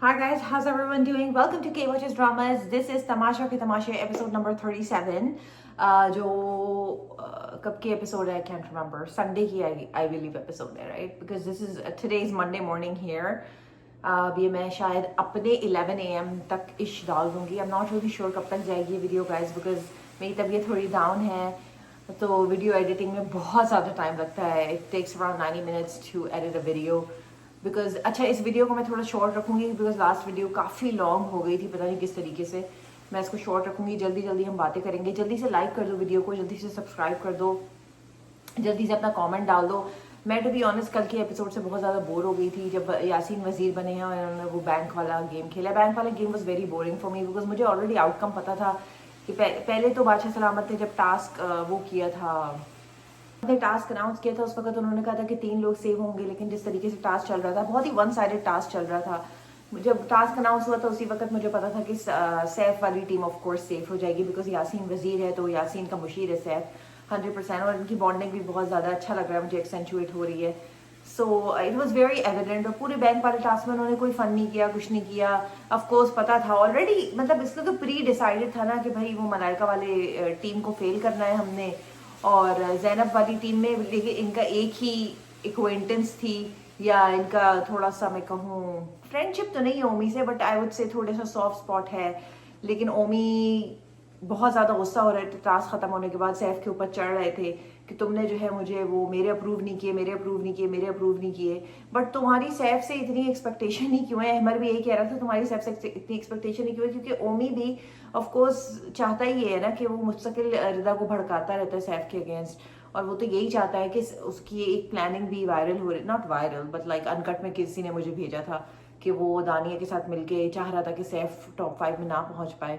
Hi guys, how's everyone doing? Welcome to K Watches Dramas. This is Tamasha के तमाशे episode number 37. जो कब की episode है I can't remember. Sunday की I believe episode है, right? Because this is today's Monday morning here. अभी मैं शायद अपने 11 AM तक इश डाल दूंगी. I'm not really sure कब तक जाएगी वीडियो guys because मेरी तबीयत थोड़ी डाउन है. तो वीडियो एडिटिंग में बहुत ज़्यादा टाइम लगता है. It takes around 90 minutes to edit a video. Because अच्छा इस वीडियो को मैं थोड़ा शॉर्ट रखूंगी बिकॉज लास्ट वीडियो काफ़ी लॉन्ग हो गई थी, पता नहीं किस तरीके से. मैं इसको शॉर्ट रखूंगी. जल्दी जल्दी हम बातें करेंगे. जल्दी से लाइक कर दो वीडियो को, जल्दी से सब्सक्राइब कर दो, जल्दी से अपना कमेंट डाल दो. मैं टू बी ऑनेस्ट कल के एपिसोड से बहुत ज़्यादा बोर हो गई थी जब यासीन वजीर बने हैं और उन्होंने वो बैंक वाला गेम खेला. बैंक वाला game was very boring for me because मुझे ऑलरेडी आउटकम पता था कि पहले तो बादशाह सलामत ने जब टास्क वो किया था, टास्क अनाउंस किया था, उस वक्त उन्होंने कहा था कि 3 लोग सेव होंगे. लेकिन जिस तरीके से टास्क चल रहा था, बहुत ही वन साइडेड टास्क चल रहा था. जब टास्क अनाउंस हुआ था उसी वक्त मुझे पता था कि सैफ वाली टीम ऑफ कोर्स सेफ हो जाएगी बिकॉज यासीन वजीर है तो यासीन का मुशीर है सैफ 100%. और उनकी बॉन्डिंग भी बहुत ज़्यादा अच्छा लग रहा है मुझे, एक्सेंचुएट हो रही है. So it was very evident. और पूरे बैंक वाले टास्क में उन्होंने कोई फन नहीं किया, कुछ नहीं किया. ऑफकोर्स पता था ऑलरेडी, मतलब इसमें तो प्री डिसाइडेड था ना कि भाई वो मलाइका वाले टीम को फेल करना है हमने. और जैनब वाली टीम में लेकिन इनका एक ही एक्वेंटेंस थी या इनका थोड़ा सा मैं कहूँ फ्रेंडशिप तो नहीं है ओमी से, बट आई वुड से थोड़ा सा सॉफ्ट स्पॉट है. लेकिन ओमी बहुत ज़्यादा गुस्सा हो रहे थे टास्क ख़त्म होने के बाद, सैफ के ऊपर चढ़ रहे थे कि तुमने जो है मुझे वो मेरे अप्रूव नहीं किए, मेरे अप्रूव नहीं किए, मेरे अप्रूव नहीं किए. बट तुम्हारी सैफ से इतनी एक्सपेक्टेशन ही क्यों है? अहमर भी यही कह रहा था तुम्हारी सैफ से इतनी एक्सपेक्टेशन ही क्यों है? क्योंकि ओमी भी ऑफ कोर्स चाहता ही है ना कि वो मुस्तकिल रिदा को भड़काता रहता है सैफ के अगेंस्ट. और वो तो यही चाहता है कि उसकी एक प्लानिंग भी वायरल हो रही, not viral but like uncut में किसी ने मुझे भेजा था कि वो दानिया के साथ मिलके चाह रहा था कि सैफ टॉप 5 में ना पहुंच पाए.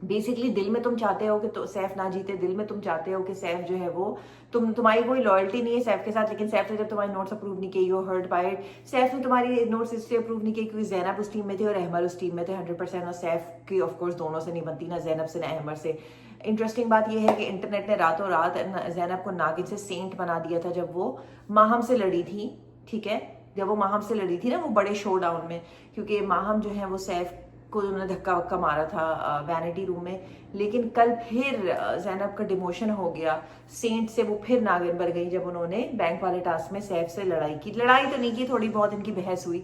बेसिकली दिल में तुम चाहते हो कि तो सैफ ना जीते, दिल में तुम चाहते हो कि सैफ जो है वो तुम्हारी कोई लॉयल्टी नहीं है सैफ के साथ. लेकिन सैफ ने जब तुम्हारी नोट्स अप्रूव नहीं किए, you hurt by it. Saif ने तुम्हारी नोट्स इसलिए अप्रूव नहीं किए क्योंकि जैनब उस टीम में थे और अहमर उस टीम में थे 100%. और सैफ की ऑफकोर्स दोनों से नहीं बनती, ना जैनब से ना अहमर से. इंटरेस्टिंग बात यह है कि इंटरनेट ने रातों रात जैनब को नागिन से सेंट बना दिया था जब वो माहम से लड़ी थी. ठीक है, जब वो माहम से लड़ी थी ना वो बड़े शो डाउन में, क्योंकि माहम जो है वो सैफ को उन्होंने धक्का वक्का मारा था वैनिटी रूम में. लेकिन कल फिर जैनब का डिमोशन हो गया, सेंट से वो फिर नागिन बन गई जब उन्होंने बैंक वाले टास्क में सैफ से लड़ाई की. लड़ाई तो नहीं की, थोड़ी बहुत इनकी बहस हुई.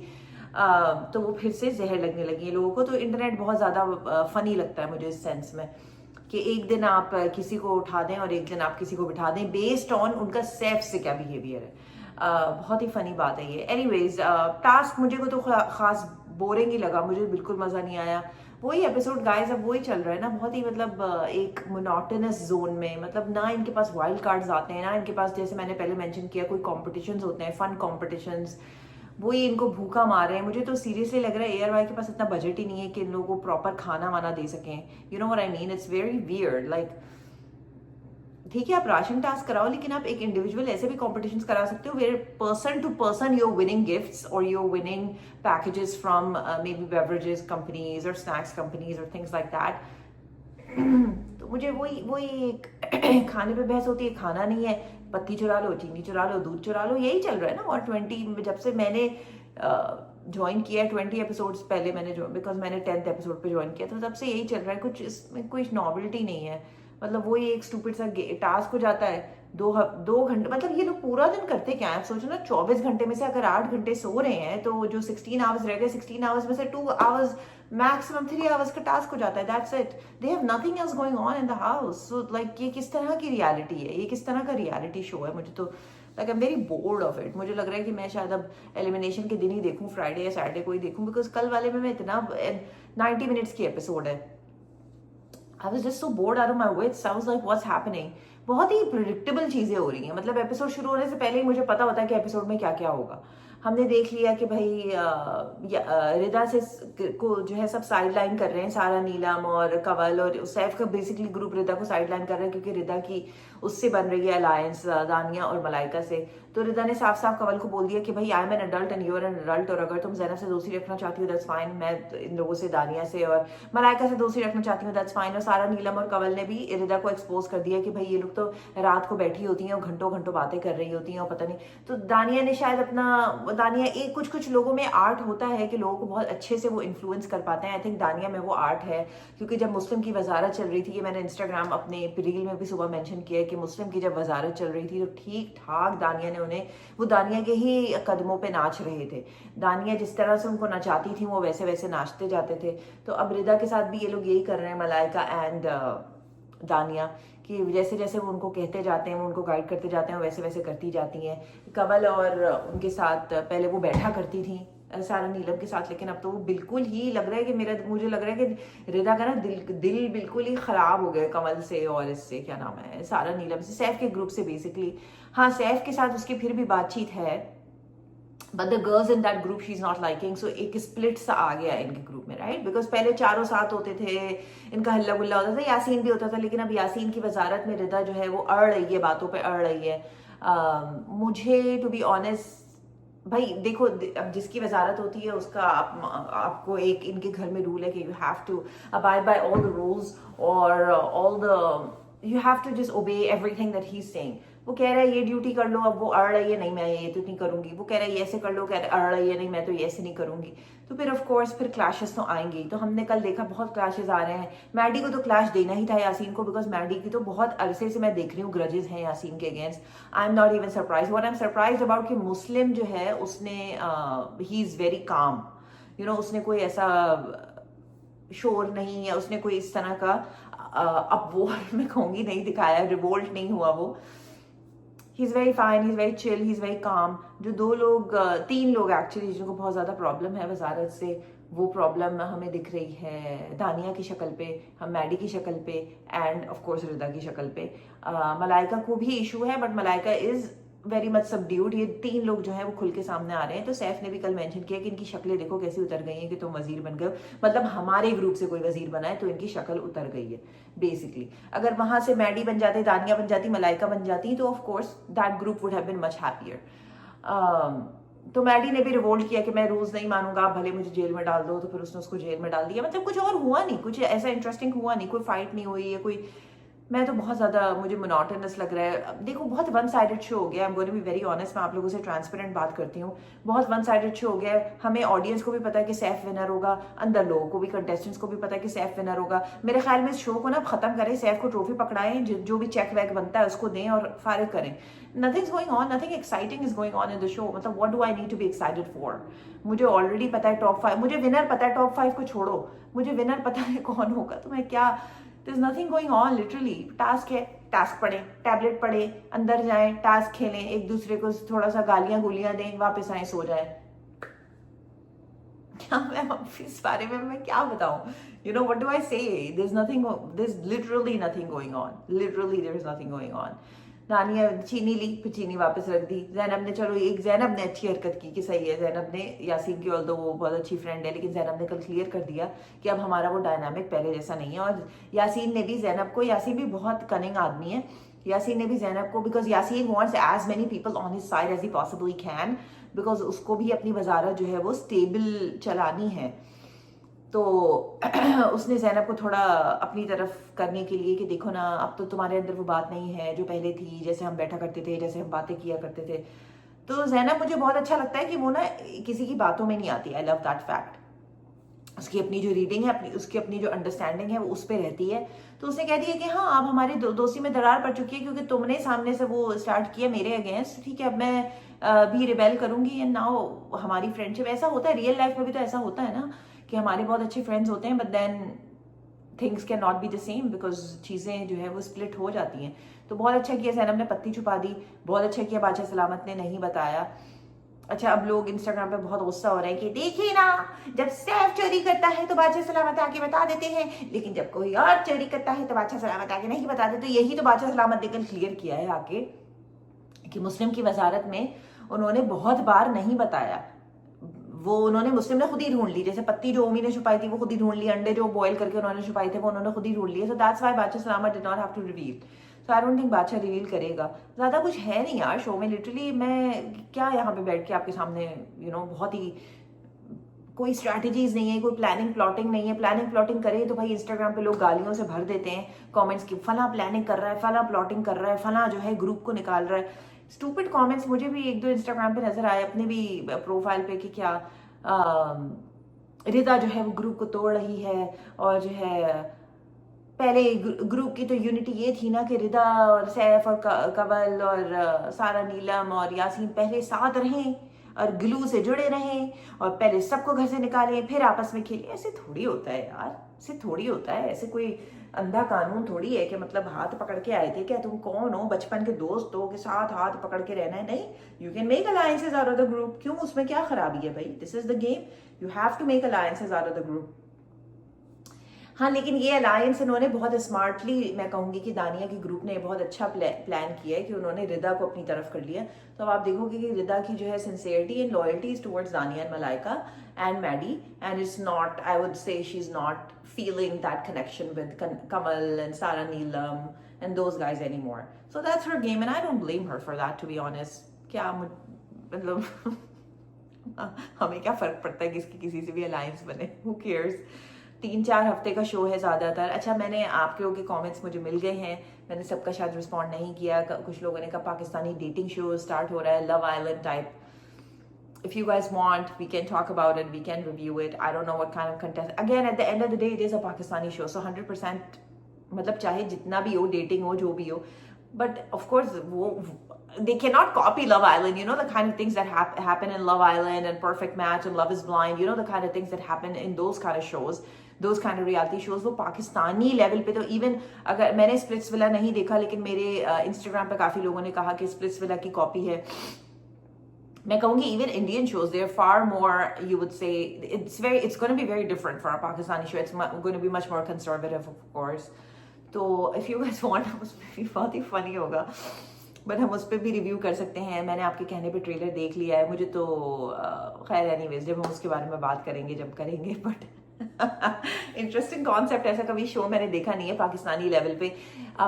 तो वो फिर से जहर लगने लगी लोगों को. तो इंटरनेट बहुत ज़्यादा फनी लगता है मुझे इस सेंस में कि एक दिन आप किसी को उठा दें और एक दिन आप किसी को बिठा दें बेस्ड ऑन उनका सैफ से क्या बिहेवियर है. बहुत ही फनी बात है ये. एनीवेज टास्क मुझे को तो खास बोरिंग ही लगा, मुझे बिल्कुल मज़ा नहीं आया. वही एपिसोड गाइस अब वही चल रहा है ना, बहुत ही मतलब एक मोनोटोनस जोन में. मतलब ना इनके पास वाइल्ड कार्ड्स आते हैं, ना इनके पास जैसे मैंने पहले मेंशन किया कोई कॉम्पिटिशन्स होते हैं, फन कॉम्पिटिशन्स. वही इनको भूखा मार रहे हैं. मुझे तो सीरियसली लग रहा है एयर वाई के पास इतना बजट ही नहीं है कि इन लोगों को प्रॉपर खाना वाना दे सकें. You know what I mean, it's very weird. Like ठीक है आप राशन टास्क कराओ, लेकिन आप एक इंडिविजुअल ऐसे भी कॉम्पिटिशन्स करा सकते हो where person to person your winning gifts और your winning packages from may be beverages companies और स्नैक्स कंपनीज और थिंग्स लाइक दैट. तो मुझे वही वही खाने पे बहस होती है, खाना नहीं है, पत्ती चुरा लो, चीनी चुरा लो, दूध चुरा लो, यही चल रहा है ना. और 20 जब से मैंने ज्वाइन किया है 20 एपिसोड्स पहले मैंने जो बिकॉज मैंने 10th एपिसोड पे ज्वाइन किया था, तब से यही चल रहा है. कुछ इसमें कोई नॉवेल्टी नहीं है. मतलब वही एक स्टूपिड सा टास्क हो जाता है. 2 घंटे, मतलब ये लोग पूरा दिन करते क्या है? आप सोचो ना, 24 घंटे में से अगर 8 घंटे सो रहे हैं तो जो 16 आवर्स रह गए, 16 आवर्स में से 2 आवर्स मैक्सिमम 3 आवर्स का टास्क हो जाता है. That's it. They have nothing else going on in the house. So like ये किस तरह की रियलिटी है? ये किस तरह का रियलिटी शो है? मुझे तो like I am very bored of it. मुझे लग रहा है कि मैं शायद अब एलिमिनेशन के दिन ही देखूं, फ्राइडे या सैटरडे को ही देखूं, बिकॉज कल वाले में मैं इतना 90 मिनट्स की एपिसोड है. I was just so bored out of my wits. I was like, what's happening? बहुत ही प्रिडिक्टेबल चीज़ें हो रही हैं. मतलब एपिसोड शुरू होने से पहले ही मुझे पता होता है कि एपिसोड में क्या क्या होगा. हमने देख लिया कि भाई रिदा से को जो है सब साइड लाइन कर रहे हैं, सारा नीलम और कंवल और सैफ का बेसिकली ग्रुप रिदा को साइड लाइन कर रहा है क्योंकि रिदा की उससे बन रही है अलायंस दानिया और मलाइका से। तो रिदा ने साफ साफ कंवल को बोल दिया कि भाई I am an adult and you are an adult, और अगर तुम ज़ैनब से दोस्ती रखना चाहती हो दैट्स फाइन, मैं इन लोगों से दानिया से और मलाइका से दोस्ती रखना चाहती हूँ दैट्स फाइन। और सारा नीलम और कंवल ने भी रिदा को एक्सपोज कर दिया कि भाई ये लोग तो रात को बैठी होती हैं और घंटों घंटों बातें कर रही होती हैं और पता नहीं। तो दानिया ने शायद दानिया एक कुछ लोगों में आर्ट होता है कि लोगों को बहुत अच्छे से वो इन्फ्लुएंस कर पाते हैं। आई थिंक दानिया में वो आर्ट है, क्योंकि जब मुस्लिम की वजारत चल रही थी, ये मैंने इंस्टाग्राम अपने रील में भी सुबह मेंशन किया है कि मुस्लिम की जब वजारत चल रही थी तो ठीक ठाक दानिया ने उन्हें, वो दानिया के ही कदमों पे नाच रहे थे। दानिया जिस तरह से उनको नचाती थी वो वैसे वैसे नाचते जाते थे। तो अब रिदा के साथ भी ये लोग यही कर रहे हैं, मलाइका एंड दानिया, कि जैसे जैसे वो उनको कहते जाते हैं, वो उनको गाइड करते जाते हैं, वैसे वैसे करती जाती हैं। कंवल और उनके साथ पहले वो बैठा करती थी सारा नीलम के साथ, लेकिन अब तो वो बिल्कुल ही लग रहा है कि मुझे लग रहा है कि रिदा का ना दिल बिल्कुल ही खराब हो गया कंवल से और इससे क्या नाम है सारा नीलम से, सैफ के ग्रुप से बेसिकली। हाँ, सैफ के साथ उसकी फिर भी बातचीत है, but the girls in that group she is not liking. So एक स्प्लिट सा आ गया इनके ग्रुप में, राइट? बिकॉज पहले चारों साथ होते थे, इनका हल्ला गुल्ला होता था, यासीन भी होता था, लेकिन अब यासीन की वजारत में रिदा जो है वो अड़ रही है, बातों पे अड़ रही है। मुझे टू बी ऑनेस्ट भाई देखो, अब जिसकी वजारत होती है उसका आपको एक इनके घर में रूल है कि you have to abide by all the rules और all the you have to just obey everything that he is saying. वो कह रहा है ये ड्यूटी कर लो, अब वो अड़ रही है नहीं मैं ये तो नहीं करूंगी, वो कह रहा है ये ऐसे कर लो, कह रहा है अड़ रही है नहीं मैं तो ये ऐसे नहीं करूंगी। तो फिर ऑफ कोर्स फिर क्लैशेस तो आएंगे। तो हमने कल देखा बहुत क्लैशेस आ रहे हैं। मैडी को तो क्लैश देना ही था यासीन को, बिकॉज मैडी की तो बहुत अरसे से मैं देख रही हूँ ग्रजेस हैं यासीन के against. I am not even surprise, what I am surprise about कि मुस्लिम जो है उसने he is very calm, you know, उसने कोई ऐसा शोर नहीं या उसने कोई इस तरह का अब वो मैं कहूंगी नहीं दिखाया, रिवोल्ट नहीं हुआ वो। He is very fine, he is very chill, he is very calm. जो तीन लोग एक्चुअली जिनको बहुत ज़्यादा प्रॉब्लम है वजारत से, वो प्रॉब्लम हमें दिख रही है दानिया की शक्ल पे, हम मैडी की शक्ल पे एंड ऑफ कोर्स रिदा की शक्ल पे। मलाइका को भी इशू है, but Malaika is very much subdued. ये तीन लोग जो है वो खुल के सामने आ रहे हैं। तो सैफ ने भी कल मेंशन किया कि इनकी शक्लें देखो कैसी उतर गई हैं कि तुम वजीर बन गए, मतलब हमारे ग्रुप से कोई वजीर बना है तो इनकी शक्ल उतर गई है बेसिकली। अगर वहां से मैडी बन जाते, दानिया बन जाती, मलाइका बन जाती, तो of course that group would have been much happier. तो मैडी ने भी रिवोल्ट किया कि मैं रूल्स नहीं मानूंगा, आप भले मुझे जेल में डाल दो। तो फिर उसने उसको जेल में डाल दिया। मतलब कुछ और हुआ नहीं, कुछ ऐसा इंटरेस्टिंग हुआ नहीं, कोई फाइट नहीं हुई है कोई। मैं तो बहुत ज़्यादा मुझे मोनोटोनस लग रहा है। देखो बहुत वन साइडेड शो हो गया। I am going to be very honest, मैं आप लोगों से ट्रांसपेरेंट बात करती हूँ। बहुत वन साइडेड शो हो गया है। हमें ऑडियंस को भी पता है कि सैफ विनर होगा, अंदर लोगों को भी, कंटेस्टेंट्स को भी पता है कि सैफ विनर होगा। मेरे ख्याल में इस शो को ना खत्म करें, सैफ को ट्रॉफी पकड़ाएं, जो भी चेक वैक बनता है उसको दें और फारिग करें। Nothing is going on, nothing exciting is going on in the show. मतलब what do I need to be excited for? मुझे ऑलरेडी पता है टॉप 5, मुझे विनर पता है, टॉप 5 को छोड़ो, मुझे विनर पता है कौन होगा। तो मैं क्या, There's nothing going on literally। Task है, टास्क पढ़े, टैबलेट पढ़े, अंदर जाएं, टास्क खेलें, एक दूसरे को थोड़ा सा गालियां गुलियां दें, वापस आए, सो जाए। क्या मैं इस बारे में मैं क्या बताऊं? You know what do I say? There's literally nothing going on। Literally there is nothing going on। नानी चीनी ली, फिर चीनी वापस रख दी। जैनब ने, चलो एक जैनब ने अच्छी हरकत की कि सही है, जैनब ने यासीन की, ऑल्दो वो बहुत अच्छी फ्रेंड है, लेकिन जैनब ने कल क्लियर कर दिया कि अब हमारा वो डायनामिक पहले जैसा नहीं है। और यासीन ने भी जैनब को, यासीन भी बहुत कनिंग आदमी है, यासीन ने भी जैनब को, because Yaseen wants as many people on his side as he possibly can, because उसको भी अपनी वजारत जो है वो स्टेबल चलानी है। तो उसने ज़ैनब को थोड़ा अपनी तरफ करने के लिए कि देखो ना, अब तो तुम्हारे अंदर वो बात नहीं है जो पहले थी, जैसे हम बैठा करते थे, जैसे हम बातें किया करते थे। तो ज़ैनब मुझे बहुत अच्छा लगता है कि वो ना किसी की बातों में नहीं आती। I love that fact. उसकी अपनी जो रीडिंग है, उसकी अपनी जो अंडरस्टैंडिंग है वो उस पर रहती है। तो उसने कह दिया कि हाँ, अब हमारी दोस्ती में दरार पड़ चुकी है क्योंकि तुमने सामने से वो स्टार्ट किया मेरे अगेंस्ट, ठीक है, अब मैं भी रिबेल करूंगी एंड नाउ हमारी फ्रेंडशिप। ऐसा होता है रियल लाइफ में भी, तो ऐसा होता है ना कि हमारे बहुत अच्छे फ्रेंड्स होते हैं, but then things can not be the same, because चीज़ें जो है वो स्प्लिट हो जाती हैं। तो बहुत अच्छा किया ज़ैनब ने, पत्ती छुपा दी, बहुत अच्छा किया बादशाह सलामत ने नहीं बताया। अच्छा, अब लोग इंस्टाग्राम पे बहुत गुस्सा हो रहे हैं कि देखिए ना, जब सैफ चोरी करता है तो बादशाह सलामत आके बता देते हैं, लेकिन जब कोई और चोरी करता है तो बादशाह सलामत आके नहीं बताते। तो यही तो बादशाह सलामत ने कल क्लियर किया है आके कि मुस्लिम की वजारत में उन्होंने बहुत बार नहीं बताया। वो उन्होंने, मुस्लिम ने खुद ही ढूंढ ली, जैसे पत्ती जो ओमी ने छुपाई थी वो खुद ही ढूंढ ली, अंडे जो बॉयल करके उन्होंने छुपाए थे वो उन्होंने खुद ही ढूंढ लिए। So that's why Badshah Salamat did not have to reveal. तो I don't think Badshah reveal करेगा। ज़्यादा कुछ है नहीं यार शो में, लिटरली मैं क्या यहाँ पे बैठ के आपके सामने बहुत ही कोई स्ट्रैटेजीज नहीं है, कोई प्लानिंग प्लॉटिंग नहीं है। प्लानिंग प्लॉटिंग करे तो भाई इंस्टाग्राम पे लोग गालियों से भर देते हैं कमेंट्स की, फला प्लानिंग कर रहा है, फला प्लॉटिंग कर रहा है, फला जो है ग्रुप को निकाल रहा है। स्टूपिड कमेंट्स मुझे भी एक दो इंस्टाग्राम पे नजर आए, अपने भी प्रोफाइल पे, कि क्या रिदा जो है वो ग्रुप को तोड़ रही है, और जो है पहले ग्रुप की तो यूनिटी ये थी ना कि रिदा और सैफ और कवल और सारा नीलम और यासीन पहले साथ रहें और ग्लू से जुड़े रहें और पहले सबको घर से निकालें फिर आपस में खेलें। ऐसे थोड़ी होता है यार, ऐसे थोड़ी होता है। ऐसे कोई अंधा कानून थोड़ी है कि मतलब हाथ पकड़ के आए थे, क्या तुम कौन हो, बचपन के दोस्त हो के साथ हाथ पकड़ के रहना है? नहीं, you can make alliances out of the group. क्यों, उसमें क्या खराबी है भाई? This is the game, you have to make alliances out of the group. हाँ, लेकिन ये अलायंस इन्होंने बहुत स्मार्टली, मैं कहूँगी कि दानिया की ग्रुप ने बहुत अच्छा प्लान किया है कि उन्होंने रिदा को अपनी तरफ कर लिया। तो अब आप देखोगे कि रिदा की जो है sincerity and loyalty is towards Dania and Malaika and Maddy, and it's not, I would say she is not feeling that connection with Kamal and Sara Neelam and those guys anymore. So that's her game and I don't blame her for that, to be honest. क्या मतलब हमें क्या फर्क पड़ता है किसकी किसी से भी अलायंस बने, who cares? 3-4 हफ्ते का शो है ज़्यादातर। अच्छा, मैंने आप लोगों के कमेंट्स मुझे मिल गए हैं, मैंने सबका शायद रिस्पॉन्ड नहीं किया। कुछ लोगों ने कहा पाकिस्तानी डेटिंग शो स्टार्ट हो रहा है, love island type. If you guys want, we can talk about it, we can review it. I don't know what kind of contest. Again, at the end of the day, it is a Pakistani show, so 100% मतलब चाहे जितना भी हो, dating हो, जो भी हो, but of course वो they cannot copy Love Island, the kind of things that happen in Love Island and Perfect Match and Love is Blind, the kind of things that happen in those kind of shows, those kind of reality shows, वो Pakistani level पे तो even अगर मैंने splits villa नहीं देखा, लेकिन मेरे Instagram पे काफ़ी लोगों ने कहा कि स्प्लिट्स विला की कॉपी है। मैं कहूँगी even Indian shows, they're far more, you would say, it's going to be very different for a Pakistani show. It's going to be much more conservative, of course. तो if you guys want, उसमें भी बहुत ही funny होगा, but हम उस पर भी review कर सकते हैं। मैंने आपके कहने पे ट्रेलर देख लिया है, मुझे तो खैर एनीवेज जब हम उसके बारे में बात करेंगे जब करेंगे, बट इंटरेस्टिंग कॉन्सेप्ट, ऐसा कभी शो मैंने देखा नहीं है पाकिस्तानी लेवल पे।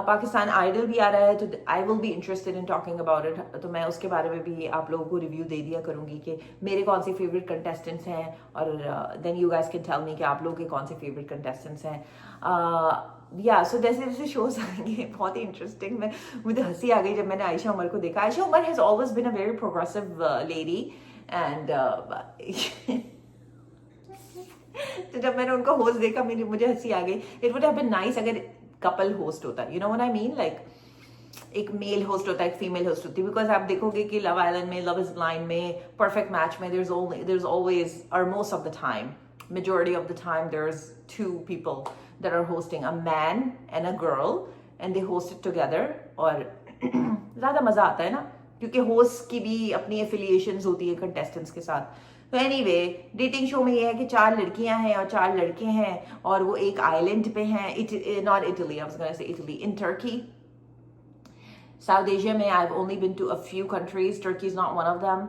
पाकिस्तान आइडल भी आ रहा है, तो I will be interested in talking about it, तो मैं उसके बारे में भी आप लोगों को रिव्यू दे दिया करूंगी कि मेरे कौन से फेवरेट कंटेस्टेंट्स हैं, और then you guys can tell me कि आप लोगों के कौन से फेवरेट कंटेस्टेंट्स हैं। या सो जैसे जैसे शोज आएंगे बहुत ही इंटरेस्टिंग। मुझे हंसी आ गई जब मैंने आयशा उमर को देखा। Ayesha Omar has always been a very progressive lady, and तो जब मैंने उनका होस्ट देखा मुझे हंसी आ गई। It would have been nice अगर कपल होस्ट होता, you know what I mean, like एक मेल होस्ट होता है, एक फीमेल होस्ट होती है। बिकॉज आप देखोगे कि लव आइलैंड में, लव इज ब्लाइंड में, परफेक्ट मैच में, देयर इज ऑलवेज, और most of the time, majority of the time, there's 2 people that are hosting, a man and a girl, and they host it together. और ज़्यादा मज़ा आता है ना, क्योंकि होस्ट की भी अपनी एफिलिएशंस होती है कंटेस्टेंट्स के साथ। तो एनीवे, डेटिंग शो में ये है कि 4 लड़कियां हैं और 4 लड़के हैं, और वो एक आइलैंड पे हैं, not Italy, I was gonna say Italy, in Turkey. South Asia में I've only been to a few countries. Turkey is not one of them.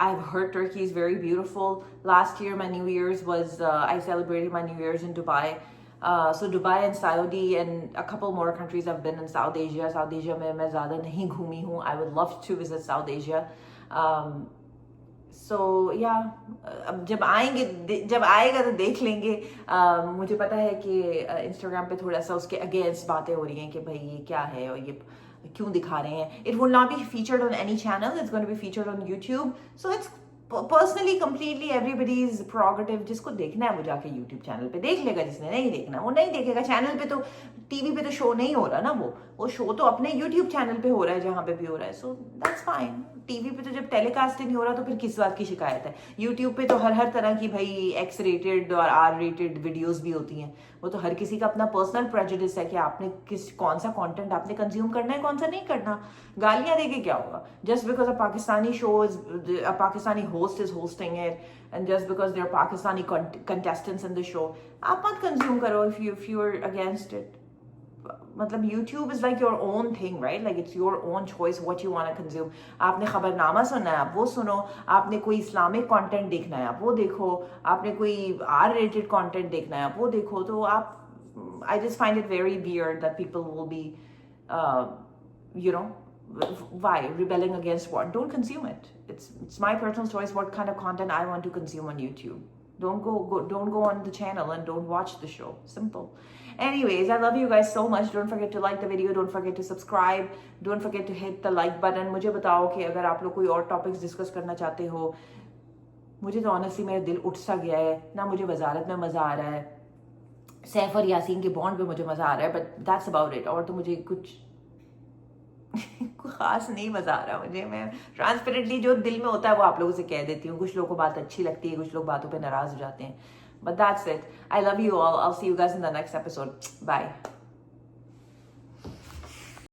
I've heard Turkey is very beautiful. Last year my New Year's was, I celebrated my New Year's in Dubai. So Dubai and Saudi and a couple more countries I've been in South Asia. South Asia में मैं ज़्यादा नहीं घूमी हूँ. I would love to visit South Asia. So yeah, अब जब आएगा तो देख लेंगे। मुझे पता है कि Instagram पे थोड़ा सा उसके अगेंस्ट बातें हो रही हैं कि भाई ये क्या है और ये क्यों दिखा रहे हैं। It will not be featured on any channel. It's going to be featured on YouTube. So it's personally completely everybody's prerogative. जिसको देखना है वो जाके YouTube चैनल पे देख लेगा, जिसने नहीं देखना वो नहीं देखेगा। चैनल पे तो, टीवी पे तो शो नहीं हो रहा ना, वो शो तो अपने YouTube चैनल पे हो रहा है जहाँ पे भी हो रहा है। So that's fine. टीवी पे तो जब टेलीकास्ट नहीं हो रहा तो फिर किस बात की शिकायत है। YouTube पे तो हर तरह की भाई X रेटेड और R रेटेड वीडियोस भी होती हैं। वो तो हर किसी का अपना पर्सनल प्रेजुडिस है कि आपने कौन सा कंटेंट आपने कंज्यूम करना है, कौन सा नहीं करना। गालियां देके क्या होगा? Just because a Pakistani show is, a Pakistani host is hosting it, and just because there Pakistani contestants in the show, आप मत कंज्यूम करो if you are against it. मतलब YouTube is like your own thing, right? Like it's your own choice what you want to consume. आपने खबरनामा सुनना है आप वो सुनो, आपने कोई इस्लामिक कंटेंट देखना है आप वो देखो, आपने कोई R-rated कंटेंट देखना है आप वो देखो। तो आप, I just find it very weird that people will be you know, why rebelling against what? Don't consume it. It's my personal choice what kind of content I want to consume on YouTube. Don't go on the channel and don't watch the show. Simple. Anyways, I love you guys so much. Don't forget to like the video. Don't forget to subscribe. Don't forget to hit the like button. मुझे बताओ कि अगर आप लोग कोई और topics discuss करना चाहते हो. मुझे तो ऑनेस्टली मेरा दिल उठ सा गया है ना. मुझे वजारत में मजा आ रहा है, सैफ और यासीन के बॉन्ड पे मुझे मजा आ रहा है, बट दैट्स अबाउट इट. और तो मुझे कुछ खास नहीं मजा आ रहा मुझे. मैं ट्रांसपेरेंटली जो दिल में होता है वो आप लोगों से कह देती हूँ. कुछ लोगों को बात अच्छी लगती है, कुछ लोग बातों पे नाराज हो जाते हैं. But that's it. I love you all. I will see you guys in the next episode. Bye.